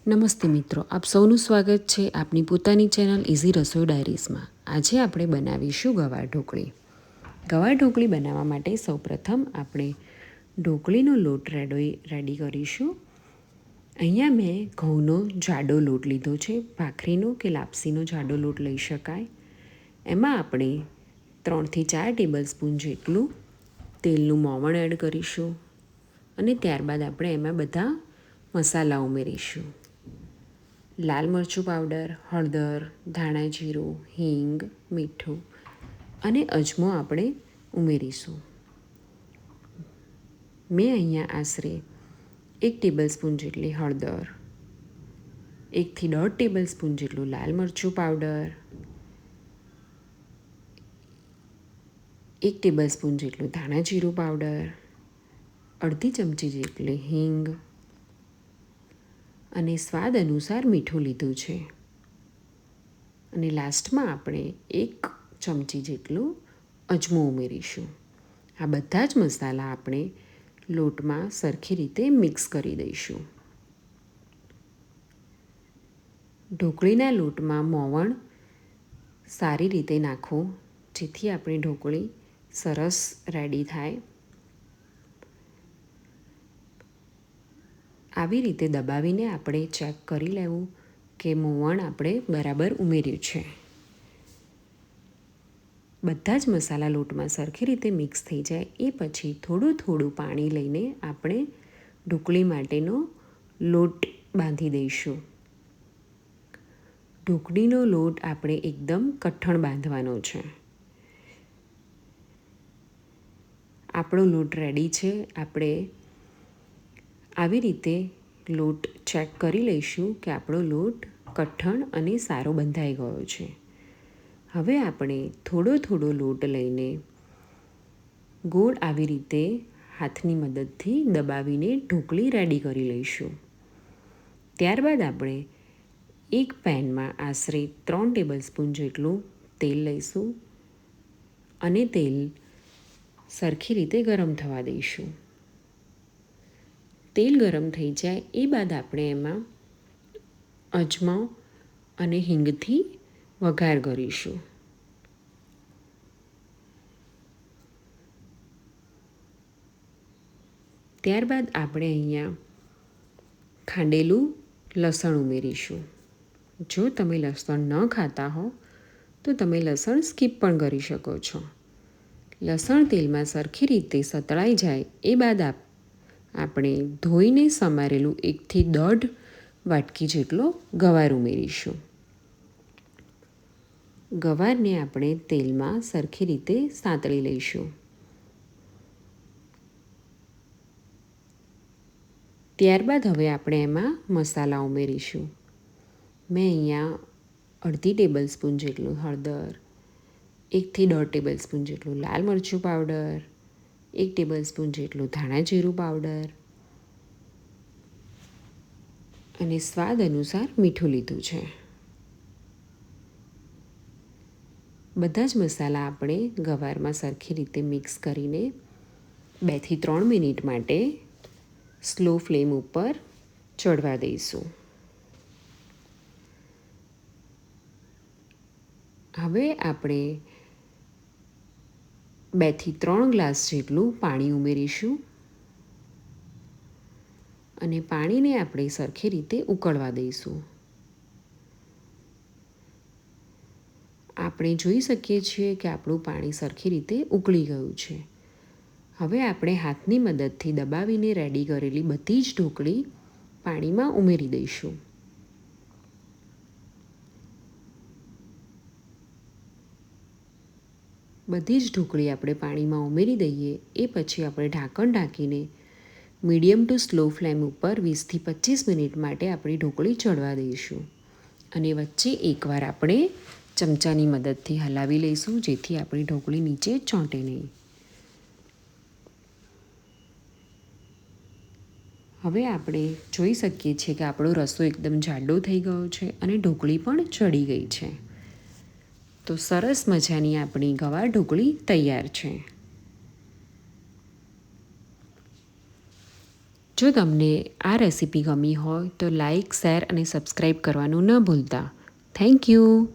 નમસ્તે મિત્રો, આપ સૌનું સ્વાગત છે આપની પોતાની ચેનલ ઇઝી રસોઈ ડાયરીઝમાં. આજે આપણે બનાવીશું ગવાર ઢોકળી. ગવાર ઢોકળી બનાવવા માટે સૌપ્રથમ આપણે ઢોકળીનો લોટ રેડી કરીશું. અહીંયા મેં ઘઉંનો જાડો લોટ લીધો છે. ભાખરીનો કે લાપસીનો જાડો લોટ લઈ શકાય. એમાં આપણે 3થી 4 ટેબલસ્પૂન જેટલું તેલનું મોવણ એડ કરીશું અને ત્યારબાદ આપણે એમાં બધા મસાલા ઉમેરીશું. લાલ મરચું પાવડર, હળદર, ધાણા જીરું, હિંગ, મીઠું અને અજમો આપણે ઉમેરીશું. મેં અહીંયા આશરે 1 ટેબલસ્પૂન જેટલી હળદર, 1 થી 1.5 ટેબલસ્પૂન જેટલું લાલ મરચું પાવડર, 1 ટેબલસ્પૂન જેટલું ધાણા જીરું પાવડર, અડધી ચમચી જેટલી હિંગ અને સ્વાદ અનુસાર મીઠું લીધું છે. અને લાસ્ટમાં આપણે 1 ચમચી જેટલું અજમો ઉમેરીશું. આ બધા જ મસાલા આપણે લોટમાં સરખી રીતે મિક્સ કરી દઈશું. ઢોકળીના લોટમાં મોવણ સારી રીતે નાખો જેથી આપણી ઢોકળી સરસ રેડી થાય. આવી રીતે દબાવીને આપણે ચેક કરી લેવું કે મોવણ આપણે બરાબર ઉમેર્યું છે. બધા જ મસાલા લોટમાં સરખી રીતે મિક્સ થઈ જાય એ પછી થોડું થોડું પાણી લઈને આપણે ઢોકળી માટેનો લોટ બાંધી દઈશું. ઢોકળીનો લોટ આપણે એકદમ કઠણ બાંધવાનો છે. આપણો લોટ રેડી છે. આપણે આવી રીતે લોટ ચેક કરી લઈશું કે આપણો લોટ કઠણ અને સારો બંધાઈ ગયો છે. હવે આપણે થોડો થોડો લોટ લઈને ગોળ આવી રીતે હાથની મદદથી દબાવીને ઢોકળી રેડી કરી લઈશું. ત્યારબાદ આપણે એક પેનમાં આશરે 3 ટેબલસ્પૂન જેટલું તેલ લઈશું અને તેલ સરખી રીતે ગરમ થવા દઈશું. તેલ ગરમ થઈ જાય એ બાદ આપણે એમાં અજમો અને હિંગથી વઘાર કરીશું. ત્યારબાદ આપણે અહીંયા ખાંડેલું લસણ ઉમેરીશું. જો તમે લસણ ન ખાતા હો તો તમે લસણ સ્કીપ પણ કરી શકો છો. લસણ તેલમાં સરખી રીતે સતળાઈ જાય એ બાદ આપણે ધોઈને સમારેલું 1 થી 1.5 વાટકી જેટલો ગવાર ઉમેરીશું. ગવારને આપણે તેલમાં સરખી રીતે સાંતળી લઈશું. ત્યારબાદ હવે આપણે એમાં મસાલા ઉમેરીશું. મેં અહીંયા અડધી ટેબલસ્પૂન જેટલું હળદર, 1 થી 1.5 ટેબલસ્પૂન જેટલું લાલ મરચું પાવડર, 1 ટેબલસ્પૂન જેટલું ધાણા જીરું પાવડર અને સ્વાદ અનુસાર મીઠું લીધું છે. બધા જ મસાલા આપણે ગવારમાં સરખી રીતે મિક્સ કરીને 2 થી 3 મિનિટ માટે સ્લો ફ્લેમ ઉપર ચડવા દઈશું. હવે આપણે 2 થી 3 ગ્લાસ જેટલું પાણી ઉમેરીશું અને પાણીને આપણે સરખી રીતે ઉકળવા દઈશું. આપણે જોઈ શકીએ છીએ કે આપણું પાણી સરખી રીતે ઉકળી ગયું છે. હવે આપણે હાથની મદદથી દબાવીને રેડી કરેલી બધી જ ઢોકળી પાણીમાં ઉમેરી દઈશું. બધી જ ઢોકળી આપણે પાણીમાં ઉમેરી દઈએ એ પછી આપણે ઢાંકણ ઢાંકીને મીડિયમ ટુ સ્લો ફ્લેમ ઉપર 20 થી 25 મિનિટ માટે આપણી ઢોકળી ચડવા દઈશું. અને વચ્ચે એકવાર આપણે ચમચાની મદદથી હલાવી લઈશું જેથી આપણી ઢોકળી નીચે ચોંટે નહીં. હવે આપણે જોઈ શકીએ છીએ કે આપણો રસો એકદમ જાડો થઈ ગયો છે અને ઢોકળી પણ ચડી ગઈ છે. તો સરસ મજાની આપણી ગવાર ઢોકળી તૈયાર છે. જો તમને આ રેસીપી ગમી હોય તો લાઈક, શેર અને સબસ્ક્રાઈબ કરવાનું ન ભૂલતા. Thank you.